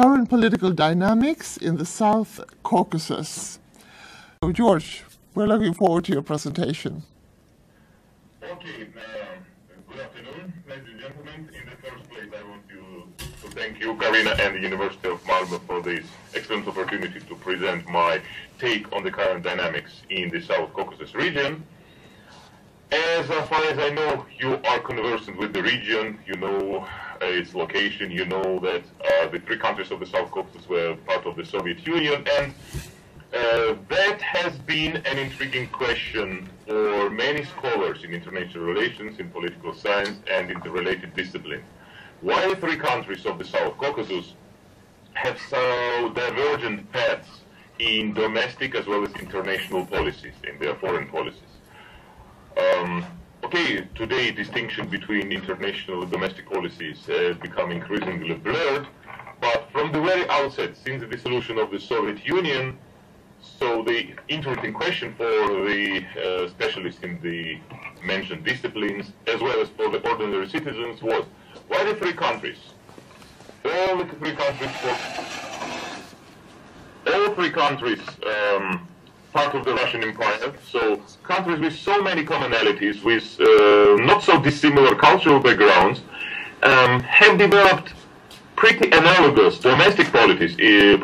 current political dynamics in the South Caucasus. So, George, we're looking forward to your presentation. Okay, good afternoon, ladies and gentlemen. In the first place, I want to thank you, Karina, and the University of Malmö for this excellent opportunity to present my take on the current dynamics in the South Caucasus region. As far as I know, you are conversant with the region, you know its location, you know that the three countries of the South Caucasus were part of the Soviet Union, and that has been an intriguing question for many scholars in international relations, in political science, and in the related disciplines. Why the three countries of the South Caucasus have so divergent paths in domestic as well as international policies, in their foreign policies? Okay, today distinction between international and domestic policies has become increasingly blurred, but from the very outset, since the dissolution of the Soviet Union, so the interesting question for the specialists in the mentioned disciplines, as well as for the ordinary citizens, was why the three countries? All three countries part of the Russian Empire, so countries with so many commonalities, with not so dissimilar cultural backgrounds, have developed pretty analogous domestic policies in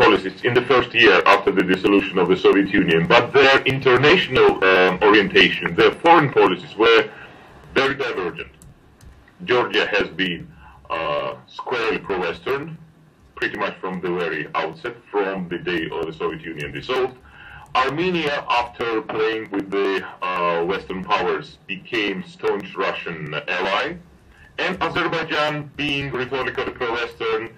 the first year after the dissolution of the Soviet Union, but their international orientation, their foreign policies were very divergent. Georgia has been squarely pro-Western, pretty much from the very outset, from the day of the Soviet Union dissolved. Armenia, after playing with the Western powers, became staunch Russian ally. And Azerbaijan, being rhetorically pro-Western,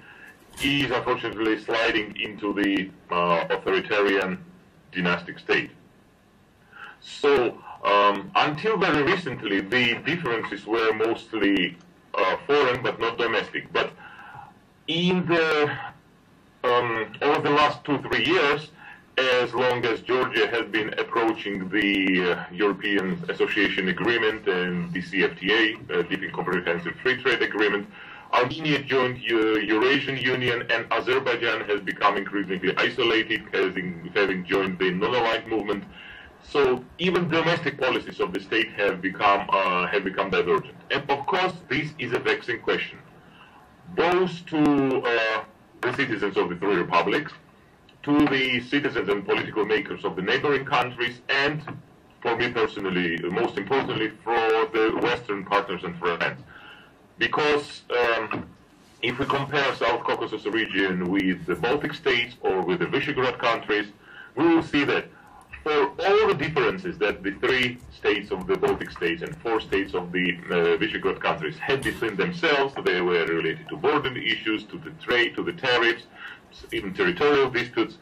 is unfortunately sliding into the authoritarian dynastic state. So, until very recently, the differences were mostly foreign but not domestic. But in the over the last 2-3 years, as long as Georgia has been approaching the European Association Agreement and the CFTA, Deep and Comprehensive Free Trade Agreement, Armenia joined Eurasian Union, and Azerbaijan has become increasingly isolated, having joined the non-aligned movement. So even domestic policies of the state have become divergent. And of course, this is a vexing question, both to the citizens of the three republics, to the citizens and political makers of the neighboring countries, and for me personally, most importantly, for the Western partners and friends. Because if we compare South Caucasus region with the Baltic states or with the Visegrad countries, we will see that for all the differences that the three states of the Baltic states and 4 states of the Visegrad countries had between themselves, they were related to border issues, to the trade, to the tariffs, even territorial disputes.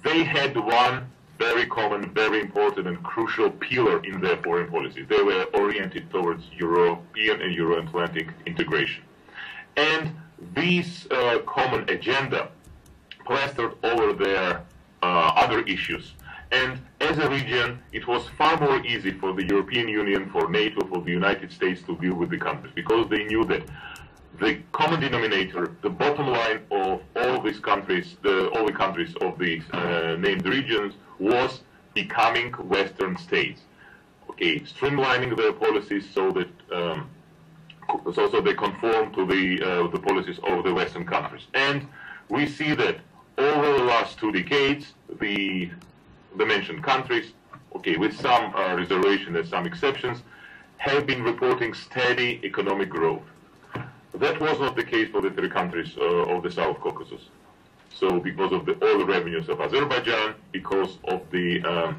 They had one very common, very important and crucial pillar in their foreign policy. They were oriented towards European and Euro-Atlantic integration. And this common agenda plastered over their other issues. And as a region, it was far more easy for the European Union, for NATO, for the United States to deal with the countries, because they knew that the common denominator, the bottom line of all these countries, all the countries of the named regions, was becoming Western states. Okay, streamlining their policies so that so they conform to the policies of the Western countries. And we see that over the last 2 decades, the mentioned countries, okay, with some reservation and some exceptions, have been reporting steady economic growth. That was not the case for the three countries of the South Caucasus. So because of the oil revenues of Azerbaijan, because of the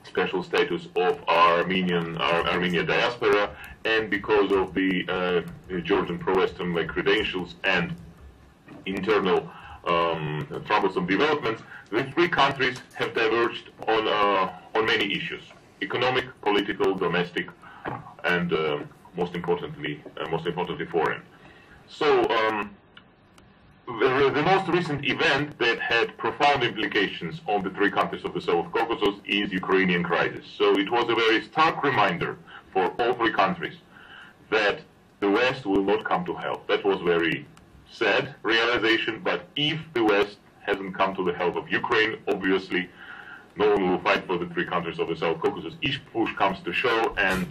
special status of Armenia diaspora, and because of the Georgian pro-Western credentials and internal troublesome developments, the three countries have diverged on many issues: economic, political, domestic, and most importantly foreign. So the most recent event that had profound implications on the three countries of the South Caucasus is Ukrainian crisis. So it was a very stark reminder for all three countries that the West will not come to help. That was very sad realization, but if the West hasn't come to the help of Ukraine, obviously no one will fight for the three countries of the South Caucasus. Each push comes to shove and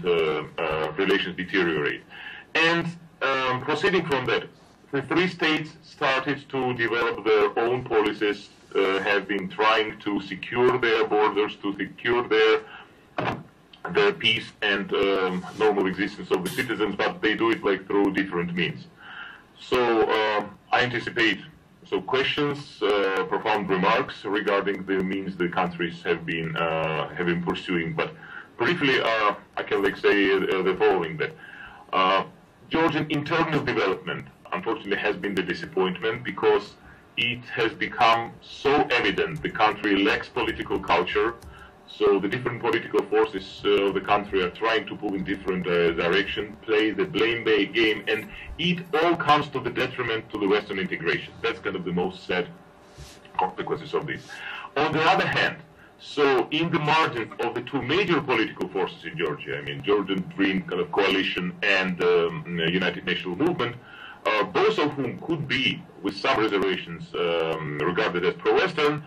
relations deteriorate. And proceeding from that, the three states started to develop their own policies, have been trying to secure their borders, to secure their peace and normal existence of the citizens, but they do it like through different means. So I anticipate questions, profound remarks regarding the means the countries have been pursuing. But briefly, I can say the following: that Georgian internal development, unfortunately, has been the disappointment because it has become so evident the country lacks political culture. So the different political forces of the country are trying to move in different directions, play the blame game, and it all comes to the detriment to the Western integration. That's kind of the most sad consequences of this. On the other hand, so in the margins of the two major political forces in Georgia, I mean Georgian Dream kind of coalition and United National Movement, both of whom could be, with some reservations, regarded as pro-Western,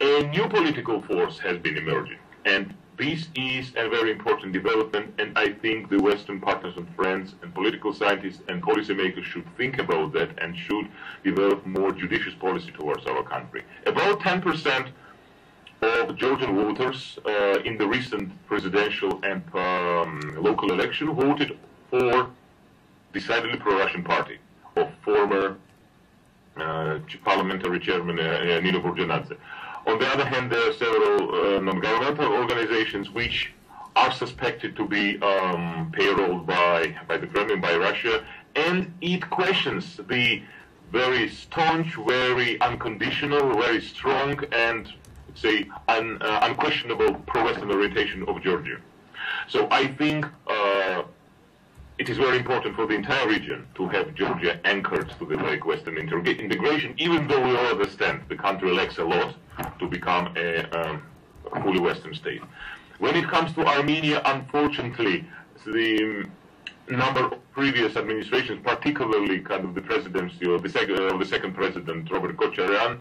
a new political force has been emerging. And this is a very important development, and I think the Western partners and friends and political scientists and policymakers should think about that and should develop more judicious policy towards our country. About 10% of Georgian voters in the recent presidential and local election voted for decidedly pro-Russian party of former parliamentary chairman Nino Burjanadze. On the other hand, there are several non-governmental organizations which are suspected to be payrolled by the Kremlin, by Russia, and it questions the very staunch, very unconditional, very strong, and say unquestionable pro-Western orientation of Georgia. So I think it is very important for the entire region to have Georgia anchored to the Western integration, even though we all understand the country lacks a lot to become a fully Western state. When it comes to Armenia, unfortunately, the number of previous administrations, particularly kind of the presidency of the second president, Robert Kocharyan,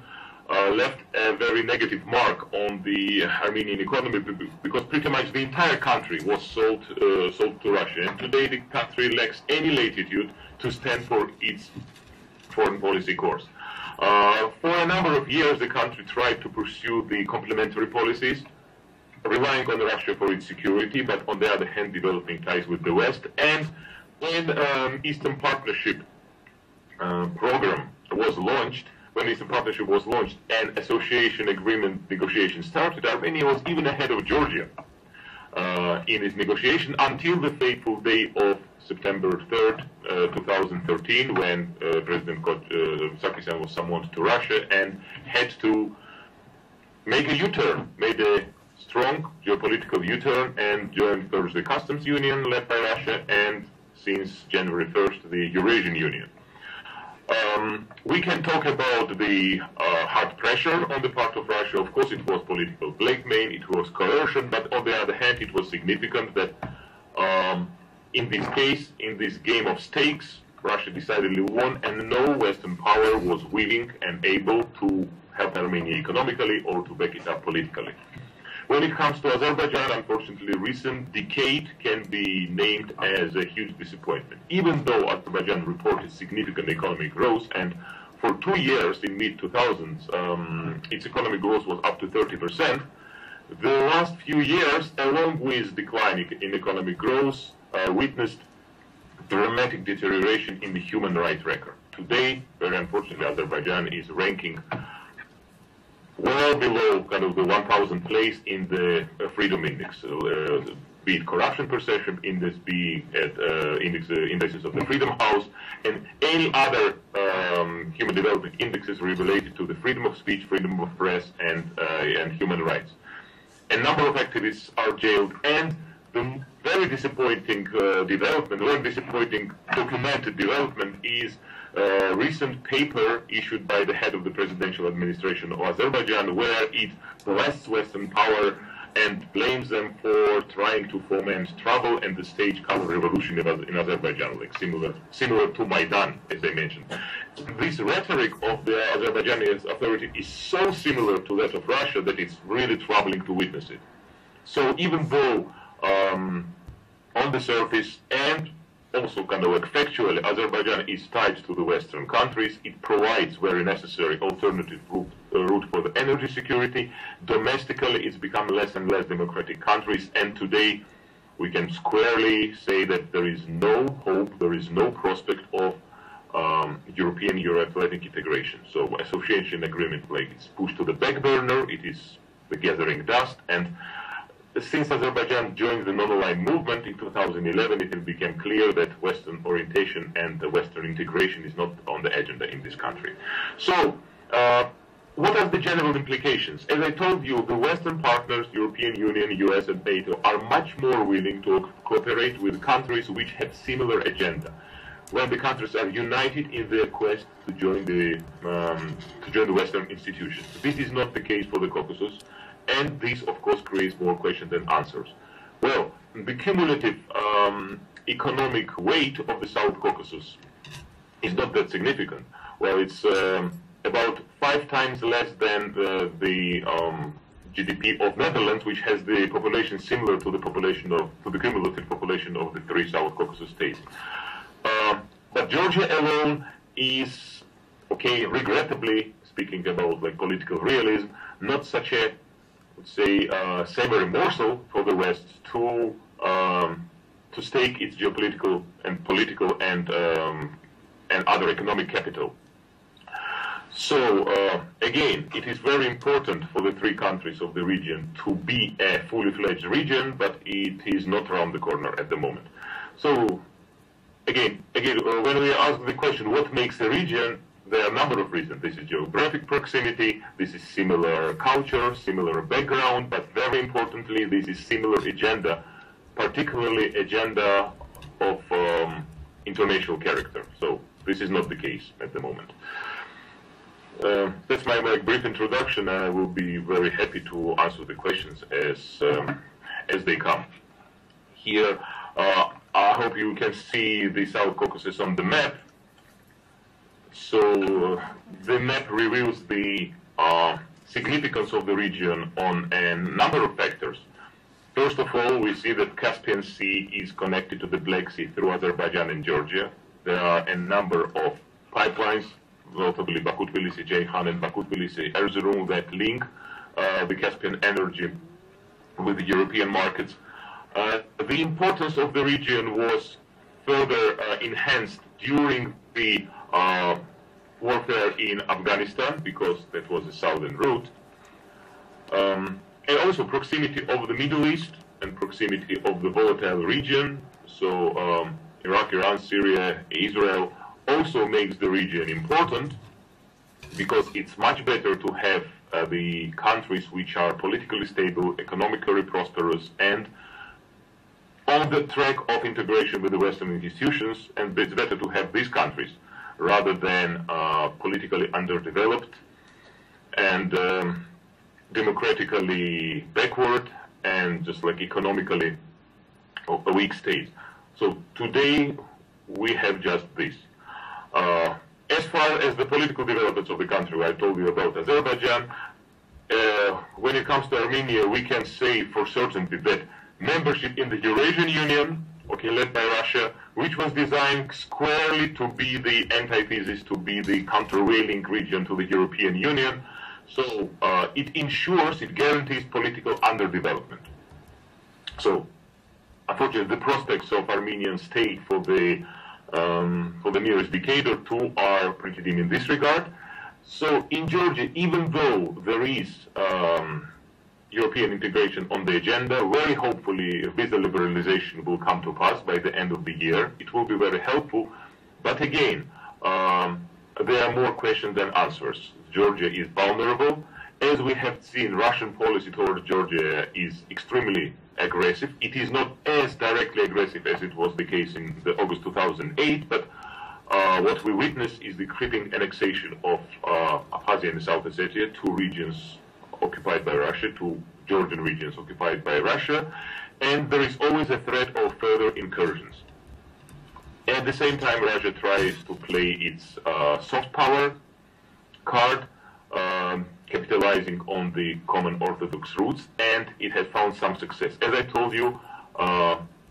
left a very negative mark on the Armenian economy because pretty much the entire country was sold to Russia. And today the country lacks any latitude to stand for its foreign policy course. For a number of years, the country tried to pursue the complementary policies, relying on Russia for its security, but on the other hand, developing ties with the West. And when Eastern Partnership program was launched, when Eastern Partnership was launched and association agreement negotiations started, Armenia was even ahead of Georgia in its negotiation until the fateful day of September 3rd, 2013, when President Sarkisyan was summoned to Russia and had to make a U-turn, made a strong geopolitical U-turn and joined first the customs union led by Russia and since January 1st the Eurasian Union. We can talk about the hard pressure on the part of Russia. Of course, it was political blackmail, it was coercion, but on the other hand, it was significant that in this case, in this game of stakes, Russia decidedly won, and no Western power was willing and able to help Armenia economically or to back it up politically. When it comes to Azerbaijan, unfortunately, recent decade can be named as a huge disappointment. Even though Azerbaijan reported significant economic growth, and for 2 years in mid-2000s, its economic growth was up to 30%, the last few years, along with decline in economic growth, witnessed dramatic deterioration in the human rights record. Today, very unfortunately, Azerbaijan is ranking well below kind of the 1,000 place in the freedom index, be it corruption perception index, be it indices of the Freedom House, and any other human development indexes related to the freedom of speech, freedom of press, and human rights. A number of activists are jailed, and the very disappointing development, very disappointing documented development is a recent paper issued by the head of the presidential administration of Azerbaijan, where it blasts Western power and blames them for trying to foment trouble and the stage counter-revolution in Azerbaijan, like similar to Maidan, as I mentioned. This rhetoric of the Azerbaijani authority is so similar to that of Russia that it's really troubling to witness it. So even though on the surface and also kind of like factually Azerbaijan is tied to the Western countries, it provides very necessary alternative route for the energy security. Domestically, it's become less and less democratic countries, and today we can squarely say that there is no hope, there is no prospect of European Euro-Atlantic integration. So association agreement, like, it's pushed to the back burner, it is the gathering dust, and since Azerbaijan joined the non-aligned movement in 2011, it became clear that Western orientation and the Western integration is not on the agenda in this country. So, what are the general implications? As I told you, the Western partners, European Union, US and NATO, are much more willing to cooperate with countries which have similar agenda, when the countries are united in their quest to join the Western institutions. This is not the case for the Caucasus, and this, of course, creates more questions than answers. Well, the cumulative economic weight of the South Caucasus is not that significant. Well, it's about 5 times less than the GDP of Netherlands, which has the population similar to the cumulative population of the 3 South Caucasus states. But Georgia alone is, okay, regrettably, speaking about like political realism, not such a, let's say, savory morsel for the West to stake its geopolitical and political and other economic capital. So again, it is very important for the 3 countries of the region to be a fully fledged region, but it is not around the corner at the moment. So again, when we ask the question, what makes a region? There are a number of reasons. This is geographic proximity, this is similar culture, similar background, but very importantly, this is similar agenda, particularly agenda of international character. So this is not the case at the moment. That's my brief introduction, and I will be very happy to answer the questions as they come. Here, I hope you can see the South Caucasus on the map. So the map reveals the significance of the region on a number of factors. First of all, we see that Caspian Sea is connected to the Black Sea through Azerbaijan and Georgia. There are a number of pipelines, notably Baku-Tbilisi-Ceyhan and Baku-Tbilisi-Erzurum, that link the Caspian energy with the European markets. The importance of the region was further enhanced during the warfare in Afghanistan, because that was a southern route, and also proximity of the Middle East and proximity of the volatile region. So Iraq, Iran, Syria, Israel also makes the region important, because it's much better to have the countries which are politically stable, economically prosperous, and on the track of integration with the Western institutions, and it's better to have these countries rather than politically underdeveloped and democratically backward and just like economically a weak state. So today we have just this. As far as the political developments of the country, I told you about Azerbaijan. When it comes to Armenia, we can say for certainty that membership in the Eurasian Union, okay, led by Russia, which was designed squarely to be the antithesis, to be the countervailing region to the European Union. So it ensures, it guarantees political underdevelopment. So unfortunately, the prospects of Armenian state for the nearest decade or 2 are pretty dim in this regard. So in Georgia, even though there is European integration on the agenda, very hopefully visa liberalization will come to pass by the end of the year. It will be very helpful, but again, there are more questions than answers. Georgia is vulnerable. As we have seen, Russian policy towards Georgia is extremely aggressive. It is not as directly aggressive as it was the case in the August 2008, but what we witness is the creeping annexation of Abkhazia and South Ossetia, 2 regions occupied by Russia, 2 Georgian regions occupied by Russia, and there is always a threat of further incursions. At the same time, Russia tries to play its soft power card, capitalizing on the common Orthodox roots, and it has found some success. As I told you,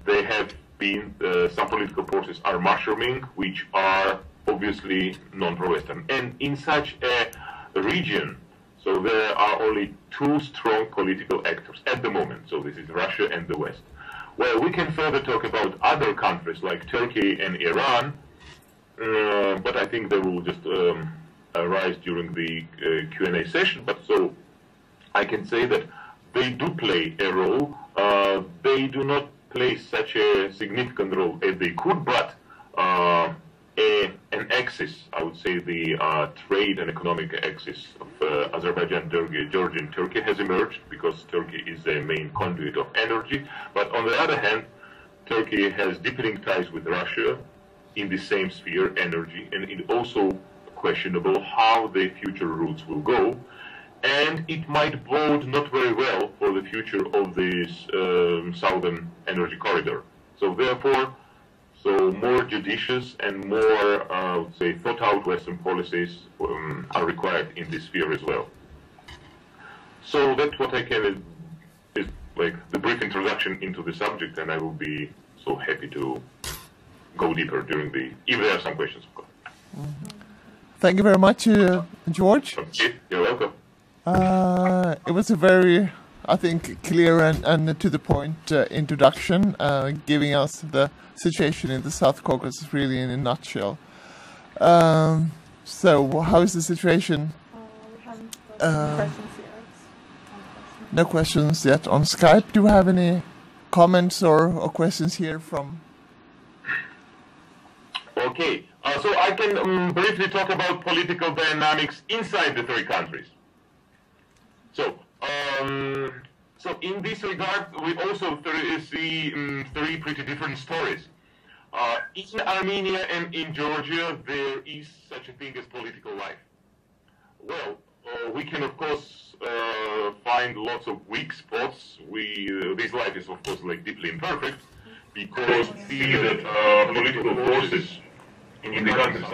there have been some political forces are mushrooming, which are obviously non-pro-Western. And in such a region, so there are only two strong political actors at the moment. So this is Russia and the West. Well, we can further talk about other countries like Turkey and Iran, but I think they will just arise during the Q&A session. But so I can say that they do play a role. They do not play such a significant role as they could, but an axis, I would say the trade and economic axis of Azerbaijan, Turkey, Georgia and Turkey has emerged because Turkey is the main conduit of energy. But on the other hand, Turkey has deepening ties with Russia in the same sphere, energy, and it also questionable how the future routes will go. And it might bode not very well for the future of this southern energy corridor. So therefore, more judicious and more, I would say, thought-out Western policies are required in this sphere as well. So that's what I can is like the brief introduction into the subject, and I will be so happy to go deeper during the, if there are some questions, of course. Thank you very much, George. Okay, you're welcome. It was a very, I think, clear and to the point introduction, giving us the situation in the South Caucasus really in a nutshell. So, how is the situation? We haven't questions yet. No questions yet on Skype. Do you have any comments or questions here from? Okay, so I can briefly talk about political dynamics inside the three countries. So, so in this regard, we also see three pretty different stories. In Armenia and in Georgia, there is such a thing as political life. Well, we can of course find lots of weak spots. This life is of course like deeply imperfect because we see that political forces in the countries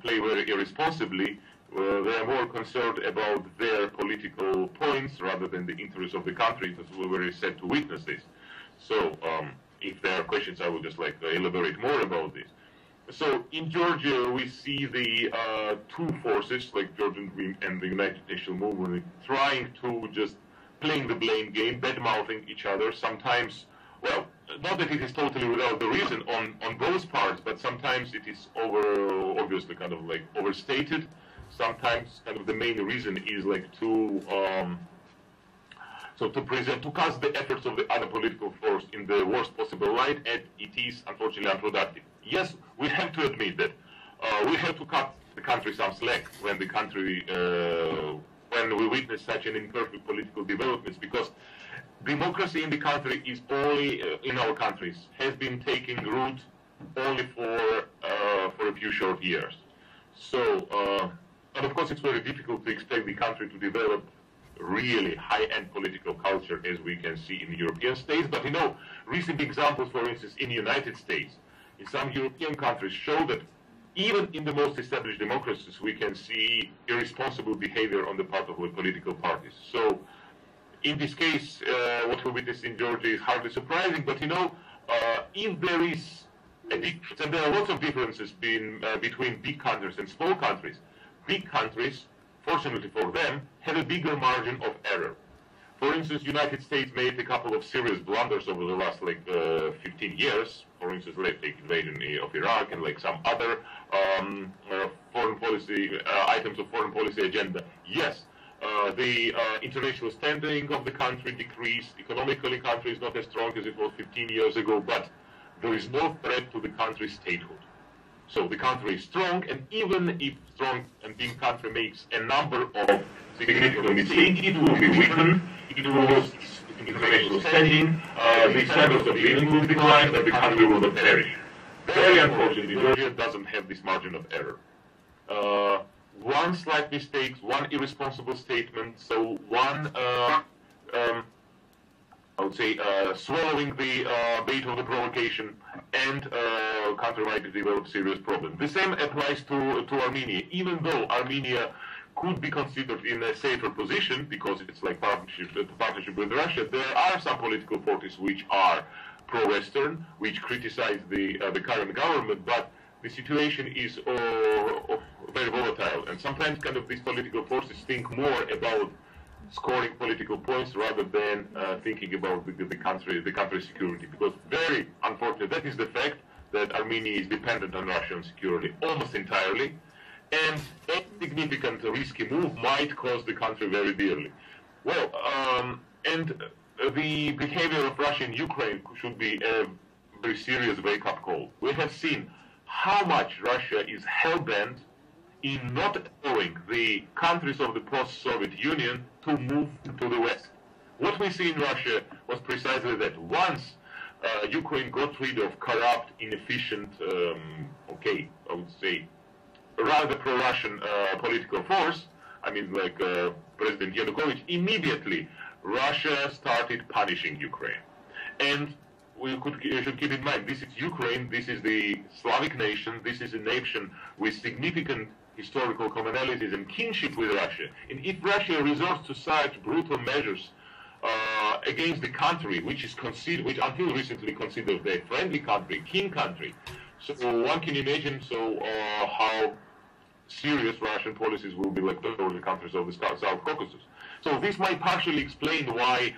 play very irresponsibly. They are more concerned about their political points rather than the interests of the country, as we were sad to witness this. So, if there are questions, I will just like elaborate more about this. So, in Georgia, we see the two forces, like Georgian and the United Nations Movement, trying to just playing the blame game, bad-mouthing each other. Sometimes, well, not that it is totally without the reason on both parts, but sometimes it is obviously kind of like overstated. Sometimes kind of the main reason is like to cast the efforts of the other political force in the worst possible light, and it is unfortunately unproductive. Yes, we have to admit that we have to cut the country some slack when the country when we witness such an imperfect political developments, because democracy in the country is only in our countries has been taking root only for a few short years. So. And of course, it's very difficult to expect the country to develop really high-end political culture as we can see in the European states. But you know, recent examples, for instance, in the United States, in some European countries show that even in the most established democracies, we can see irresponsible behavior on the part of the political parties. So in this case, what we witness in Georgia is hardly surprising. But you know, if there is a difference, and there are lots of differences between big countries and small countries, big countries, fortunately for them, have a bigger margin of error. For instance, United States made a couple of serious blunders over the last 15 years. For instance, let's take invasion of Iraq and like some other foreign policy items of foreign policy agenda. Yes, the international standing of the country decreased. Economically, country is not as strong as it was 15 years ago, but there is no threat to the country's statehood. So the country is strong, and even if strong and big country makes a number of significant mistakes, it will be weakened, it will lose its international standing, the standards of living will decline, and the country will not perish. Very unfortunately, Georgia doesn't have this margin of error. One slight mistake, one irresponsible statement, so one I would say, swallowing the bait of the provocation, and country might develop serious problems. The same applies to Armenia. Even though Armenia could be considered in a safer position because it's like partnership with Russia, there are some political forces which are pro-Western, which criticize the current government, but the situation is very volatile, and sometimes kind of these political forces think more about scoring political points rather than thinking about the country's security, because very unfortunately that is the fact that Armenia is dependent on Russian security almost entirely, and a significant risky move might cost the country very dearly. Well, and the behavior of Russia in Ukraine should be a very serious wake-up call. We have seen how much Russia is hell-bent in not allowing the countries of the post-Soviet Union to move to the West. What we see in Russia was precisely that. Once Ukraine got rid of corrupt, inefficient, I would say, rather pro-Russian political force, I mean like President Yanukovych, immediately Russia started punishing Ukraine. And we should keep in mind, this is Ukraine, this is the Slavic nation, this is a nation with significant historical commonalities and kinship with Russia. And if Russia resorts to such brutal measures against the country, which until recently considered a friendly country, king country, so one can imagine how serious Russian policies will be like towards the countries of the South Caucasus. So this might partially explain why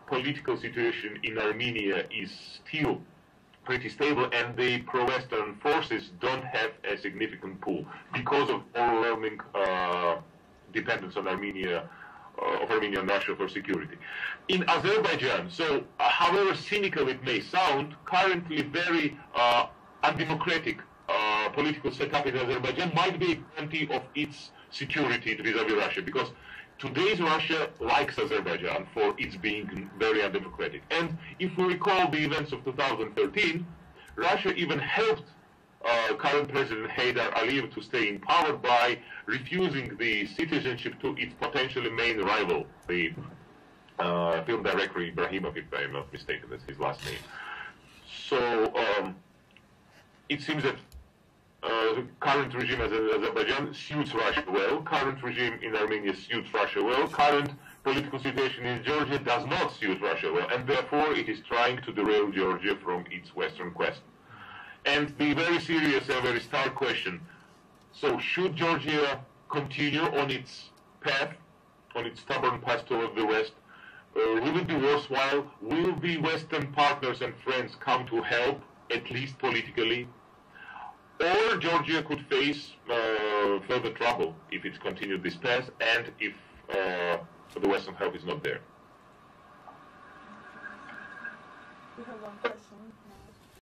political situation in Armenia is still pretty stable and the pro-Western forces don't have a significant pull because of overwhelming dependence on Armenia and Russia for security. In Azerbaijan, so however cynical it may sound, currently very undemocratic political setup in Azerbaijan might be a guarantee of its security vis-a-vis Russia, because today's Russia likes Azerbaijan for its being very undemocratic. And if we recall the events of 2013, Russia even helped current President Haydar Aliyev to stay in power by refusing the citizenship to its potentially main rival, the film director Ibrahimov, if I'm not mistaken, that's his last name. So it seems that current regime in Azerbaijan suits Russia well, current regime in Armenia suits Russia well, current political situation in Georgia does not suit Russia well, and therefore it is trying to derail Georgia from its western quest. And the very serious and very stark question, so should Georgia continue on its path, on its stubborn path toward the West? Will it be worthwhile? Will the Western partners and friends come to help, at least politically? Or Georgia could face further trouble if it continued this path and if the Western help is not there. We have one question now.